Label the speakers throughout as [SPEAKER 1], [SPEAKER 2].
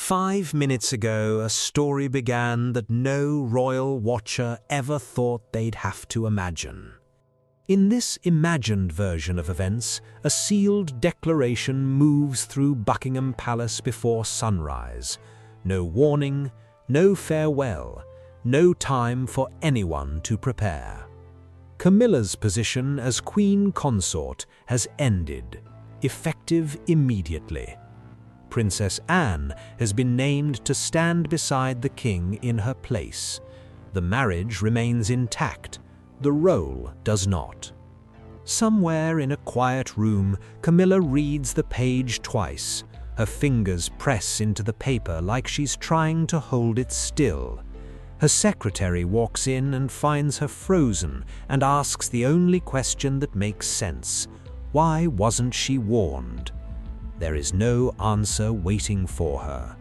[SPEAKER 1] 5 minutes ago, a story began that no royal watcher ever thought they'd have to imagine. In this imagined version of events, a sealed declaration moves through Buckingham Palace before sunrise. No warning, no farewell, no time for anyone to prepare. Camilla's position as Queen Consort has ended, effective immediately. Princess Anne has been named to stand beside the king in her place. The marriage remains intact, the role does not. Somewhere in a quiet room, Camilla reads the page twice. Her fingers press into the paper like she's trying to hold it still. Her secretary walks in and finds her frozen and asks the only question that makes sense. Why wasn't she warned? There is no answer waiting for her.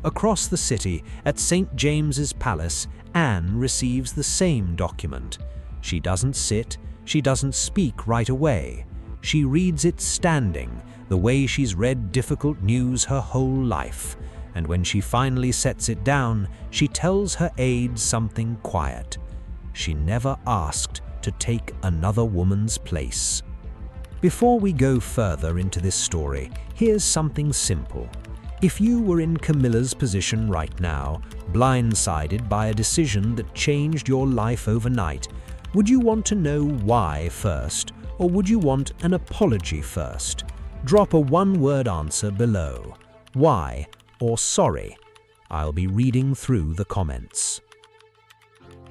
[SPEAKER 1] Across the city, at St. James's Palace, Anne receives the same document. She doesn't sit, she doesn't speak right away. She reads it standing, the way she's read difficult news her whole life. And when she finally sets it down, she tells her aides something quiet. She never asked to take another woman's place. Before we go further into this story, here's something simple. If you were in Camilla's position right now, blindsided by a decision that changed your life overnight, would you want to know why first, or would you want an apology first? Drop a one-word answer below. Why or sorry. I'll be reading through the comments.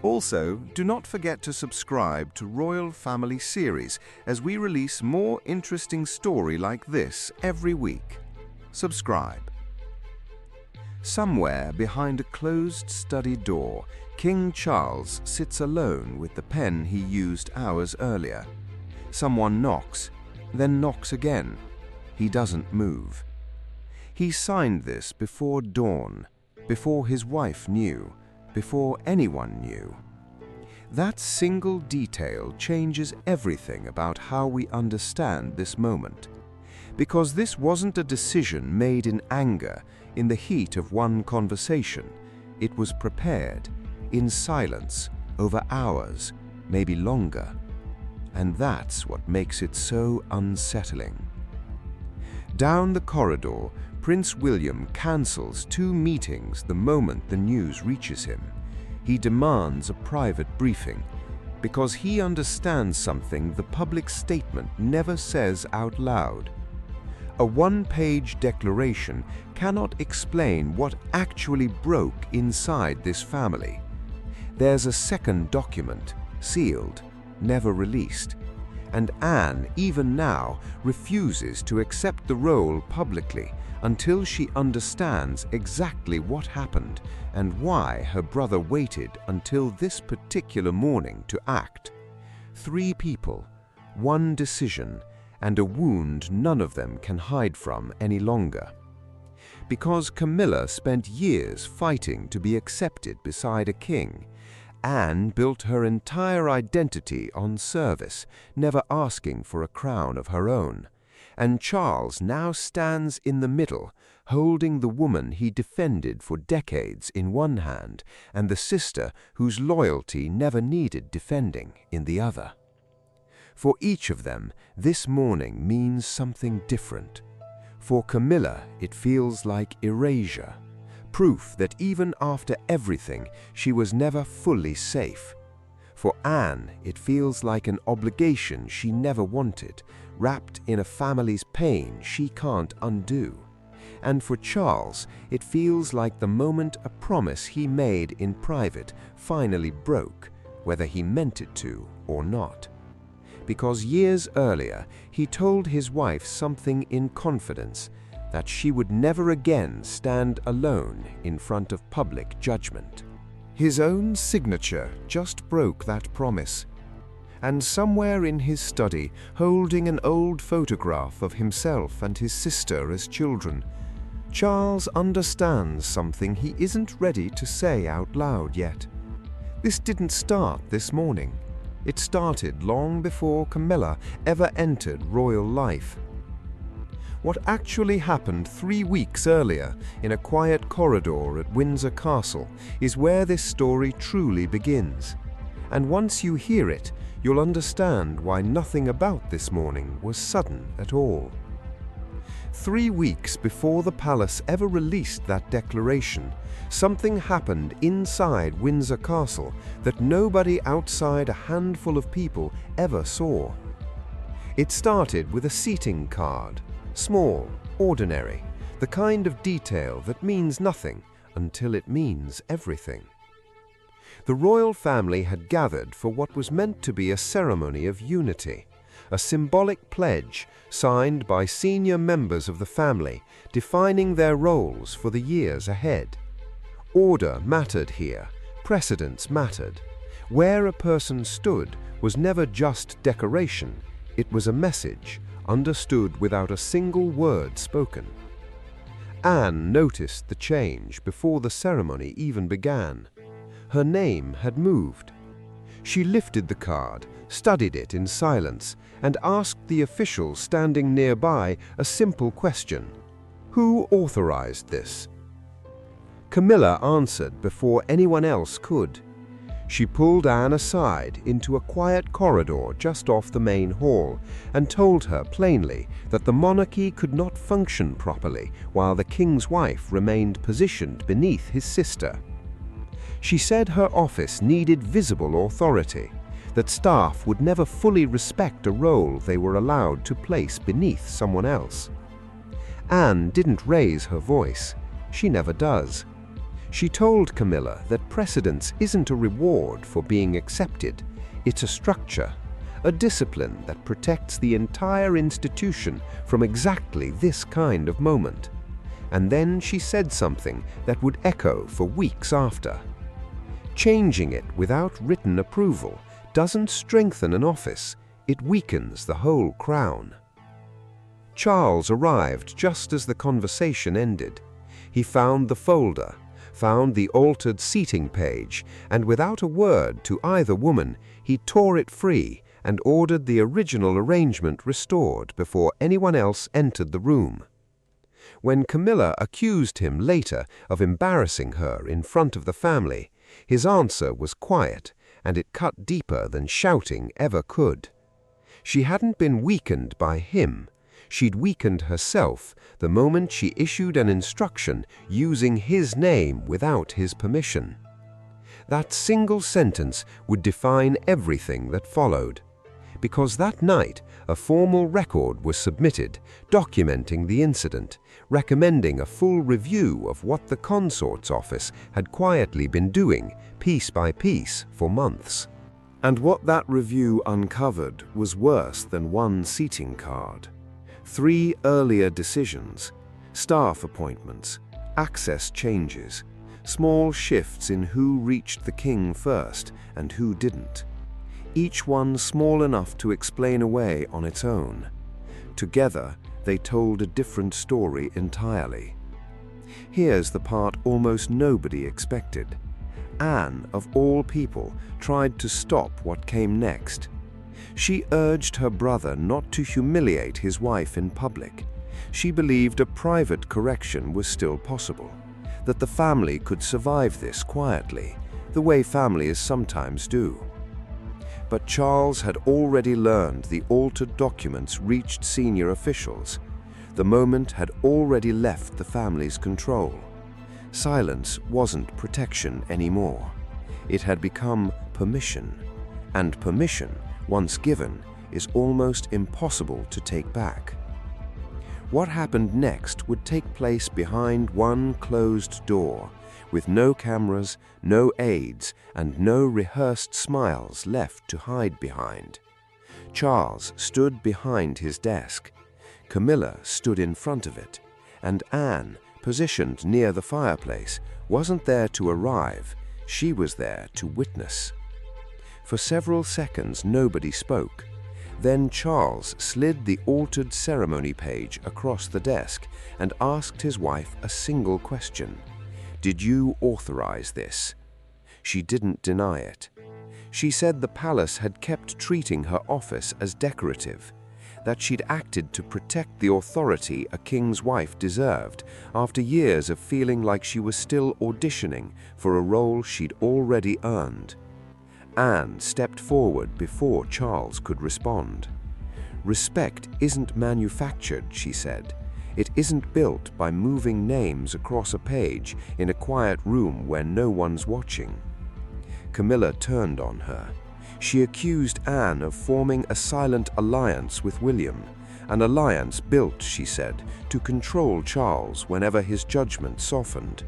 [SPEAKER 2] Also, do not forget to subscribe to Royal Family Series as we release more interesting story like this every week. Subscribe. Somewhere behind a closed study door, King Charles sits alone with the pen he used hours earlier. Someone knocks, then knocks again. He doesn't move. He signed this before dawn, before his wife knew, before anyone knew. That single detail changes everything about how we understand this moment. Because this wasn't a decision made in anger, in the heat of one conversation. It was prepared, in silence, over hours, maybe longer. And that's what makes it so unsettling. Down the corridor, Prince William cancels 2 meetings the moment the news reaches him. He demands a private briefing because he understands something the public statement never says out loud. A one-page declaration cannot explain what actually broke inside this family. There's a second document, sealed, never released. And Anne, even now, refuses to accept the role publicly until she understands exactly what happened and why her brother waited until this particular morning to act. 3 people, 1 decision, and a wound none of them can hide from any longer. Because Camilla spent years fighting to be accepted beside a king, Anne built her entire identity on service, never asking for a crown of her own. And Charles now stands in the middle, holding the woman he defended for decades in one hand and the sister whose loyalty never needed defending in the other. For each of them, this morning means something different. For Camilla, it feels like erasure. Proof that even after everything, she was never fully safe. For Anne, it feels like an obligation she never wanted, wrapped in a family's pain she can't undo. And for Charles, it feels like the moment a promise he made in private finally broke, whether he meant it to or not. Because years earlier, he told his wife something in confidence, that she would never again stand alone in front of public judgment. His own signature just broke that promise. And somewhere in his study, holding an old photograph of himself and his sister as children, Charles understands something he isn't ready to say out loud yet. This didn't start this morning. It started long before Camilla ever entered royal life. What actually happened 3 weeks earlier in a quiet corridor at Windsor Castle is where this story truly begins. And once you hear it, you'll understand why nothing about this morning was sudden at all. 3 weeks before the palace ever released that declaration, something happened inside Windsor Castle that nobody outside a handful of people ever saw. It started with a seating card, small, ordinary, the kind of detail that means nothing until it means everything. The royal family had gathered for what was meant to be a ceremony of unity, a symbolic pledge signed by senior members of the family, defining their roles for the years ahead. Order mattered here, precedence mattered. Where a person stood was never just decoration, it was a message, understood without a single word spoken. Anne noticed the change before the ceremony even began. Her name had moved. She lifted the card, studied it in silence, and asked the official standing nearby a simple question. Who authorized this? Camilla answered before anyone else could. She pulled Anne aside into a quiet corridor just off the main hall and told her plainly that the monarchy could not function properly while the king's wife remained positioned beneath his sister. She said her office needed visible authority, that staff would never fully respect a role they were allowed to place beneath someone else. Anne didn't raise her voice. She never does. She told Camilla that precedence isn't a reward for being accepted. It's a structure, a discipline that protects the entire institution from exactly this kind of moment. And then she said something that would echo for weeks after. Changing it without written approval doesn't strengthen an office, it weakens the whole crown. Charles arrived just as the conversation ended. He found the folder, found the altered seating page, and without a word to either woman, he tore it free and ordered the original arrangement restored before anyone else entered the room. When Camilla accused him later of embarrassing her in front of the family, his answer was quiet, and it cut deeper than shouting ever could. She hadn't been weakened by him. She'd weakened herself the moment she issued an instruction using his name without his permission. That single sentence would define everything that followed, because that night a formal record was submitted documenting the incident, recommending a full review of what the consort's office had quietly been doing, piece by piece, for months. And what that review uncovered was worse than one seating card. 3 earlier decisions, staff appointments, access changes, small shifts in who reached the king first and who didn't. Each one small enough to explain away on its own. Together, they told a different story entirely. Here's the part almost nobody expected. Anne, of all people, tried to stop what came next. She urged her brother not to humiliate his wife in public. She believed a private correction was still possible, that the family could survive this quietly, the way families sometimes do. But Charles had already learned the altered documents reached senior officials. The moment had already left the family's control. Silence wasn't protection anymore. It had become permission, and permission, once given, is almost impossible to take back. What happened next would take place behind one closed door, with no cameras, no aides, and no rehearsed smiles left to hide behind. Charles stood behind his desk. Camilla stood in front of it, and Anne, positioned near the fireplace, wasn't there to arrive, she was there to witness. For several seconds nobody spoke. Then Charles slid the altered ceremony page across the desk and asked his wife a single question. "Did you authorize this?" She didn't deny it. She said the palace had kept treating her office as decorative. that she'd acted to protect the authority a king's wife deserved after years of feeling like she was still auditioning for a role she'd already earned. Anne stepped forward before Charles could respond. "Respect isn't manufactured," she said. "It isn't built by moving names across a page in a quiet room where no one's watching." Camilla turned on her. She accused Anne of forming a silent alliance with William, an alliance built, she said, to control Charles whenever his judgment softened.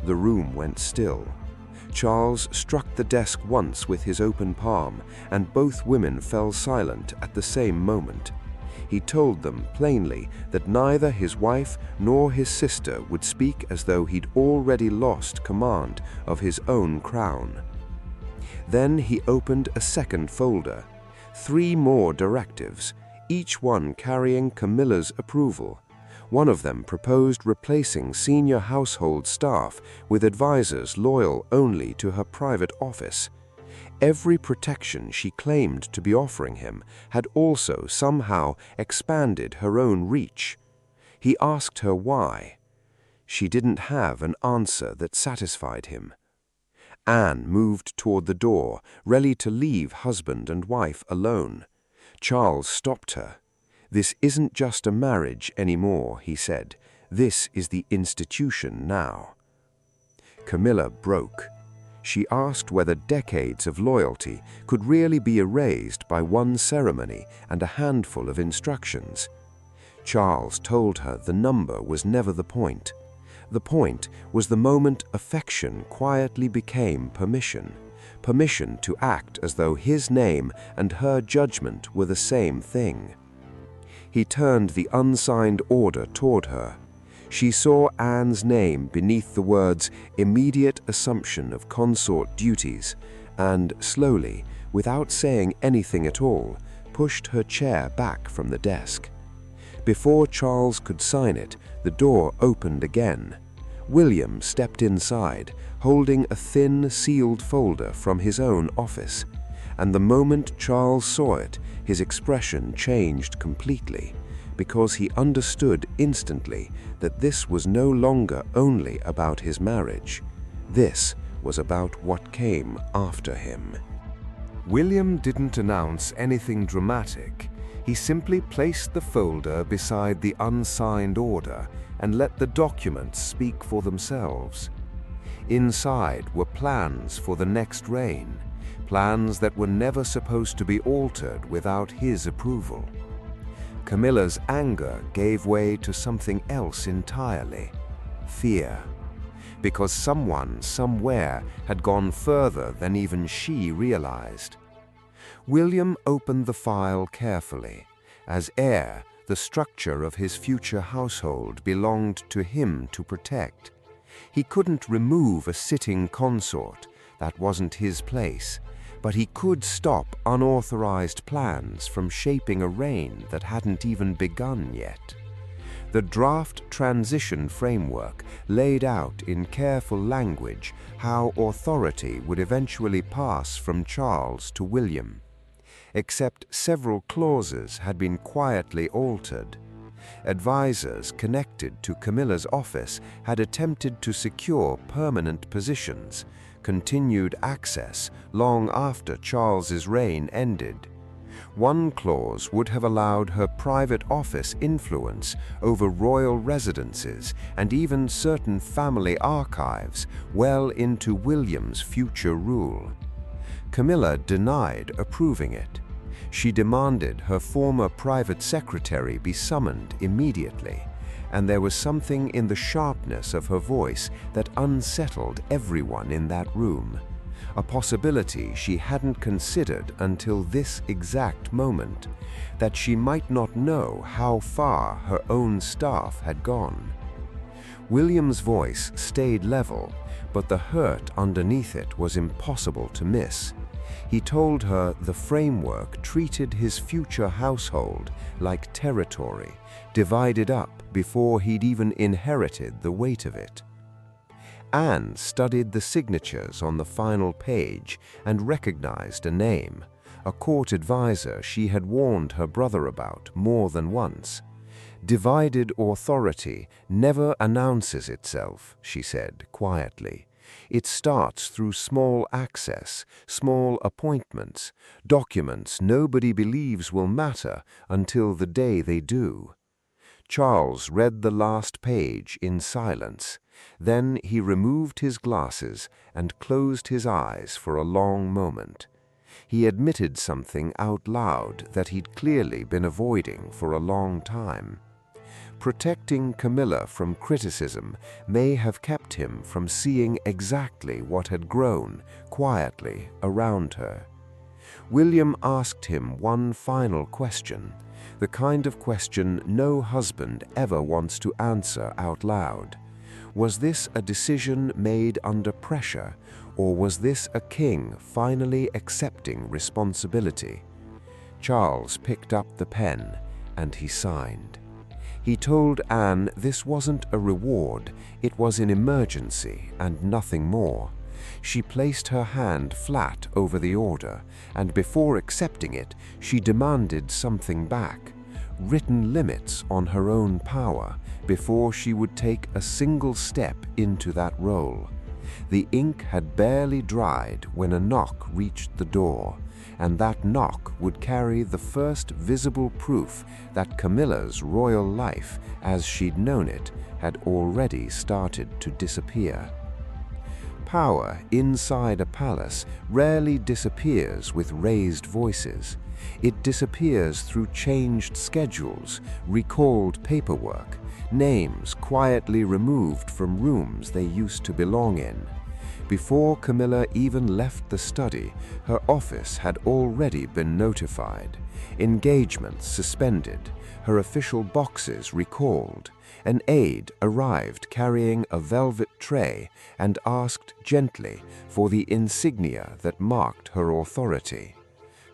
[SPEAKER 2] The room went still. Charles struck the desk once with his open palm, and both women fell silent at the same moment. He told them plainly that neither his wife nor his sister would speak as though he'd already lost command of his own crown. Then he opened a second folder, 3 more directives, each one carrying Camilla's approval. One of them proposed replacing senior household staff with advisors loyal only to her private office. Every protection she claimed to be offering him had also somehow expanded her own reach. He asked her why. She didn't have an answer that satisfied him. Anne moved toward the door, ready to leave husband and wife alone. Charles stopped her. "This isn't just a marriage anymore," he said. "This is the institution now." Camilla broke. She asked whether decades of loyalty could really be erased by one ceremony and a handful of instructions. Charles told her the number was never the point. The point was the moment affection quietly became permission, permission to act as though his name and her judgment were the same thing. He turned the unsigned order toward her. She saw Anne's name beneath the words "immediate assumption of consort duties" and slowly, without saying anything at all, pushed her chair back from the desk. Before Charles could sign it, the door opened again. William stepped inside, holding a thin, sealed folder from his own office, and the moment Charles saw it, his expression changed completely, because he understood instantly that this was no longer only about his marriage. This was about what came after him. William didn't announce anything dramatic. He simply placed the folder beside the unsigned order and let the documents speak for themselves. Inside were plans for the next reign, plans that were never supposed to be altered without his approval. Camilla's anger gave way to something else entirely: fear. Because someone, somewhere, had gone further than even she realized. William opened the file carefully. As heir, the structure of his future household belonged to him to protect. He couldn't remove a sitting consort. That wasn't his place. But he could stop unauthorized plans from shaping a reign that hadn't even begun yet. The draft transition framework laid out in careful language how authority would eventually pass from Charles to William. Except several clauses had been quietly altered. Advisors connected to Camilla's office had attempted to secure permanent positions, continued access long after Charles's reign ended. One clause would have allowed her private office influence over royal residences and even certain family archives well into William's future rule. Camilla denied approving it. She demanded her former private secretary be summoned immediately, and there was something in the sharpness of her voice that unsettled everyone in that room, a possibility she hadn't considered until this exact moment, that she might not know how far her own staff had gone. William's voice stayed level, but the hurt underneath it was impossible to miss. He told her the framework treated his future household like territory, divided up before he'd even inherited the weight of it. Anne studied the signatures on the final page and recognized a name, a court advisor she had warned her brother about more than once. Divided authority never announces itself, she said quietly. It starts through small access, small appointments, documents nobody believes will matter until the day they do. Charles read the last page in silence. Then he removed his glasses and closed his eyes for a long moment. He admitted something out loud that he'd clearly been avoiding for a long time. Protecting Camilla from criticism may have kept him from seeing exactly what had grown quietly around her. William asked him one final question, the kind of question no husband ever wants to answer out loud. Was this a decision made under pressure, or was this a king finally accepting responsibility? Charles picked up the pen and he signed. He told Anne this wasn't a reward, it was an emergency and nothing more. She placed her hand flat over the order, and before accepting it, she demanded something back, written limits on her own power, before she would take a single step into that role. The ink had barely dried when a knock reached the door, and that knock would carry the first visible proof that Camilla's royal life, as she'd known it, had already started to disappear. Power inside a palace rarely disappears with raised voices. It disappears through changed schedules, recalled paperwork, names quietly removed from rooms they used to belong in. Before Camilla even left the study, her office had already been notified, engagements suspended, her official boxes recalled. An aide arrived carrying a velvet tray and asked gently for the insignia that marked her authority.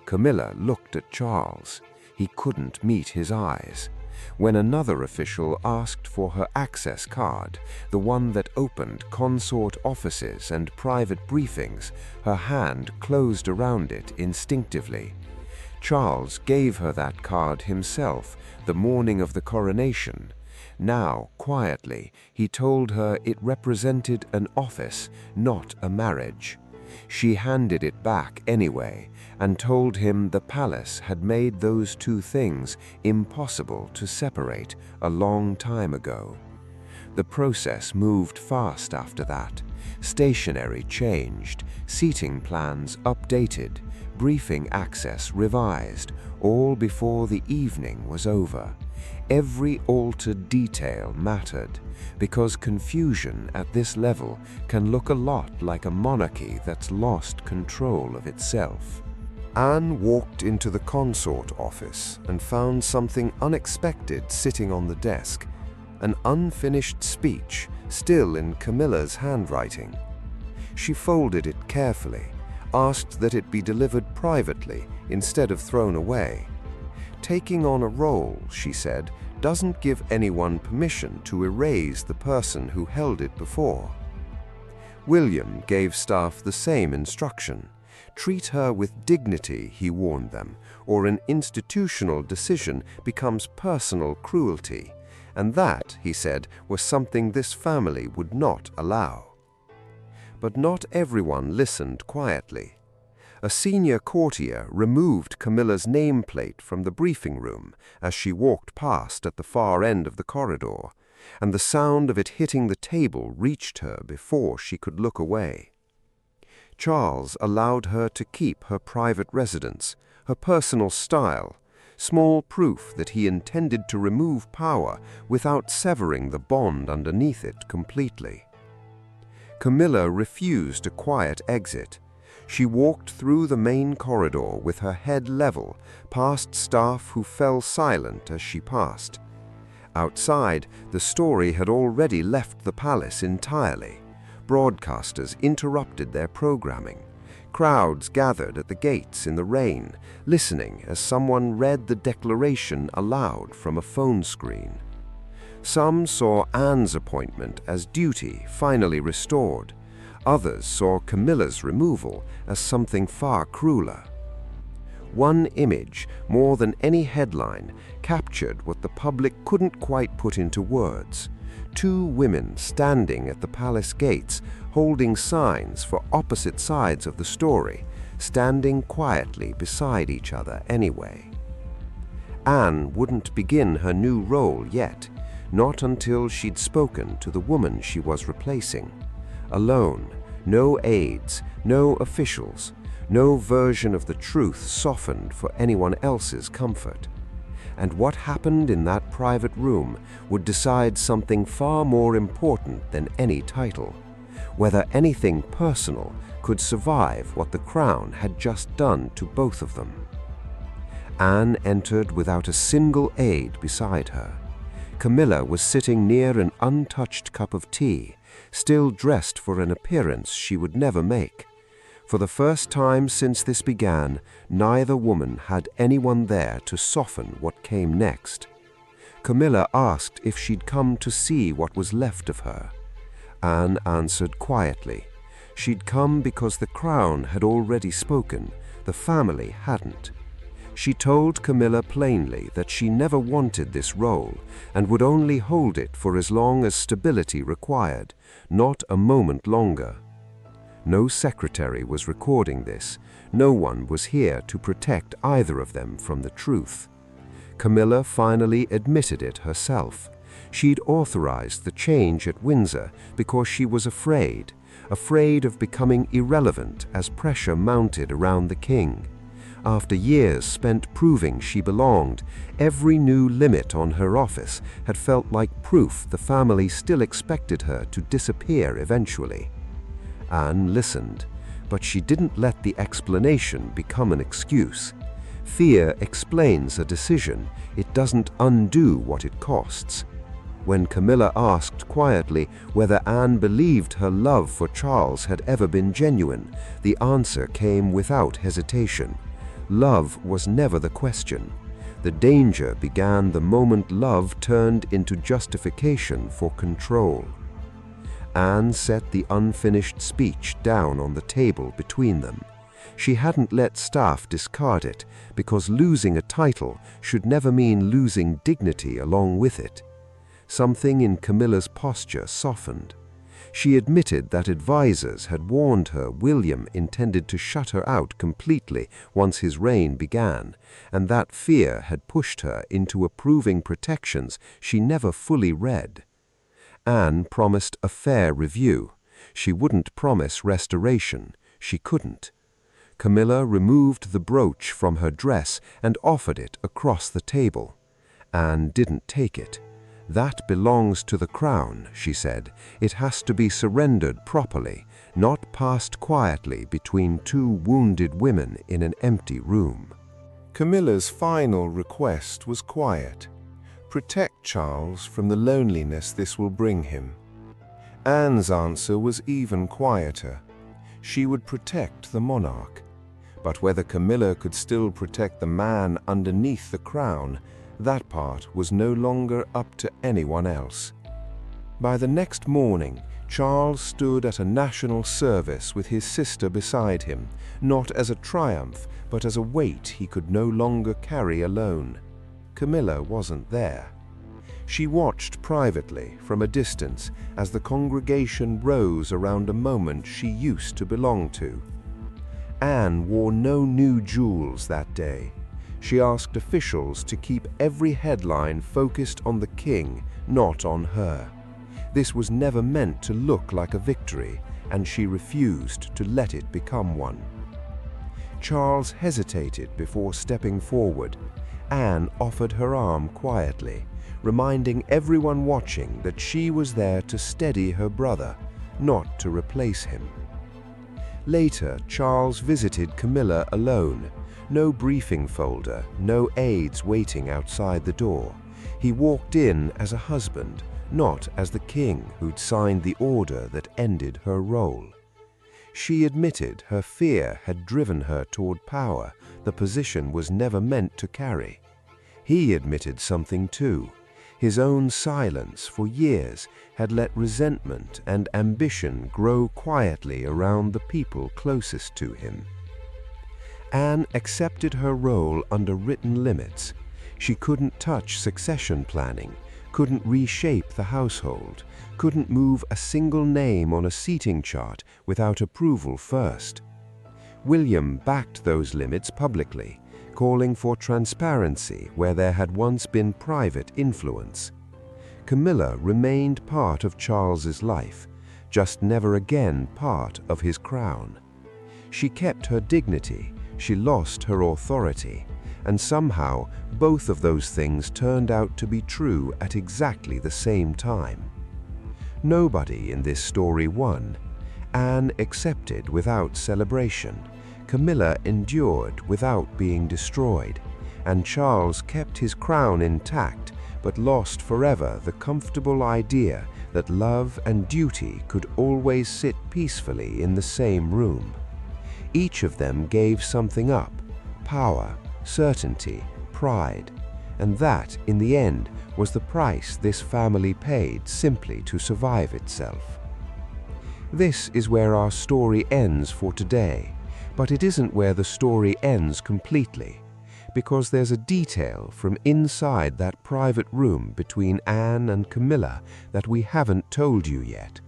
[SPEAKER 2] Camilla looked at Charles. He couldn't meet his eyes. When another official asked for her access card, the one that opened consort offices and private briefings, her hand closed around it instinctively. Charles gave her that card himself the morning of the coronation. Now, quietly, he told her it represented an office, not a marriage. She handed it back anyway, and told him the palace had made those two things impossible to separate a long time ago. The process moved fast after that. Stationery changed, seating plans updated, briefing access revised, all before the evening was over. Every altered detail mattered, because confusion at this level can look a lot like a monarchy that's lost control of itself. Anne walked into the consort office and found something unexpected sitting on the desk, an unfinished speech still in Camilla's handwriting. She folded it carefully, asked that it be delivered privately instead of thrown away. Taking on a role, she said, doesn't give anyone permission to erase the person who held it before. William gave staff the same instruction. Treat her with dignity, he warned them, or an institutional decision becomes personal cruelty. And that, he said, was something this family would not allow. But not everyone listened quietly. A senior courtier removed Camilla's nameplate from the briefing room as she walked past at the far end of the corridor, and the sound of it hitting the table reached her before she could look away. Charles allowed her to keep her private residence, her personal style, small proof that he intended to remove power without severing the bond underneath it completely. Camilla refused a quiet exit. She walked through the main corridor with her head level, past staff who fell silent as she passed. Outside, the story had already left the palace entirely. Broadcasters interrupted their programming. Crowds gathered at the gates in the rain, listening as someone read the declaration aloud from a phone screen. Some saw Anne's appointment as duty finally restored. Others saw Camilla's removal as something far crueler. One image, more than any headline, captured what the public couldn't quite put into words. Two women standing at the palace gates, holding signs for opposite sides of the story, standing quietly beside each other anyway. Anne wouldn't begin her new role yet, not until she'd spoken to the woman she was replacing. Alone, no aides, no officials, no version of the truth softened for anyone else's comfort. And what happened in that private room would decide something far more important than any title: whether anything personal could survive what the crown had just done to both of them. Anne entered without a single aide beside her. Camilla was sitting near an untouched cup of tea, still dressed for an appearance she would never make. For the first time since this began, neither woman had anyone there to soften what came next. Camilla asked if she'd come to see what was left of her. Anne answered quietly. She'd come because the crown had already spoken, the family hadn't. She told Camilla plainly that she never wanted this role and would only hold it for as long as stability required, not a moment longer. No secretary was recording this. No one was here to protect either of them from the truth. Camilla finally admitted it herself. She'd authorized the change at Windsor because she was afraid of becoming irrelevant as pressure mounted around the king. After years spent proving she belonged, every new limit on her office had felt like proof the family still expected her to disappear eventually. Anne listened, but she didn't let the explanation become an excuse. Fear explains a decision. It doesn't undo what it costs. When Camilla asked quietly whether Anne believed her love for Charles had ever been genuine, the answer came without hesitation. Love was never the question. The danger began the moment love turned into justification for control. Anne set the unfinished speech down on the table between them. She hadn't let staff discard it, because losing a title should never mean losing dignity along with it. Something in Camilla's posture softened. She admitted that advisors had warned her William intended to shut her out completely once his reign began, and that fear had pushed her into approving protections she never fully read. Anne promised a fair review. She wouldn't promise restoration. She couldn't. Camilla removed the brooch from her dress and offered it across the table. Anne didn't take it. "That belongs to the crown," she said. "It has to be surrendered properly, not passed quietly between two wounded women in an empty room." Camilla's final request was quiet. Protect Charles from the loneliness this will bring him. Anne's answer was even quieter. She would protect the monarch. But whether Camilla could still protect the man underneath the crown, that part was no longer up to anyone else. By the next morning, Charles stood at a national service with his sister beside him, not as a triumph, but as a weight he could no longer carry alone. Camilla wasn't there. She watched privately from a distance as the congregation rose around a moment she used to belong to. Anne wore no new jewels that day. She asked officials to keep every headline focused on the king, not on her. This was never meant to look like a victory, and she refused to let it become one. Charles hesitated before stepping forward. Anne offered her arm quietly, reminding everyone watching that she was there to steady her brother, not to replace him. Later, Charles visited Camilla alone. No briefing folder, no aides waiting outside the door. He walked in as a husband, not as the king who'd signed the order that ended her role. She admitted her fear had driven her toward power the position was never meant to carry. He admitted something too. His own silence for years had let resentment and ambition grow quietly around the people closest to him.
[SPEAKER 3] Anne accepted her role under written limits. She couldn't touch succession planning, couldn't reshape the household, couldn't move a single name on a seating chart without approval first. William backed those limits publicly, calling for transparency where there had once been private influence. Camilla remained part of Charles's life, just never again part of his crown. She kept her dignity, she lost her authority, and somehow both of those things turned out to be true at exactly the same time. Nobody in this story won. Anne accepted without celebration, Camilla endured without being destroyed, and Charles kept his crown intact but lost forever the comfortable idea that love and duty could always sit peacefully in the same room. Each of them gave something up: power, certainty, pride, and that, in the end, was the price this family paid simply to survive itself. This is where our story ends for today, but it isn't where the story ends completely, because there's a detail from inside that private room between Anne and Camilla that we haven't told you yet.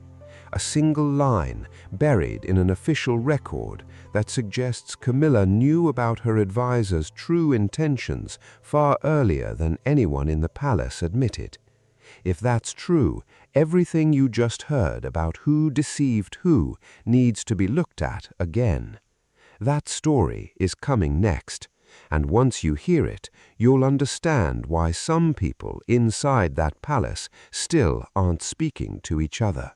[SPEAKER 3] A single line buried in an official record that suggests Camilla knew about her advisor's true intentions far earlier than anyone in the palace admitted. If that's true, everything you just heard about who deceived who needs to be looked at again. That story is coming next, and once you hear it, you'll understand why some people inside that palace still aren't speaking to each other.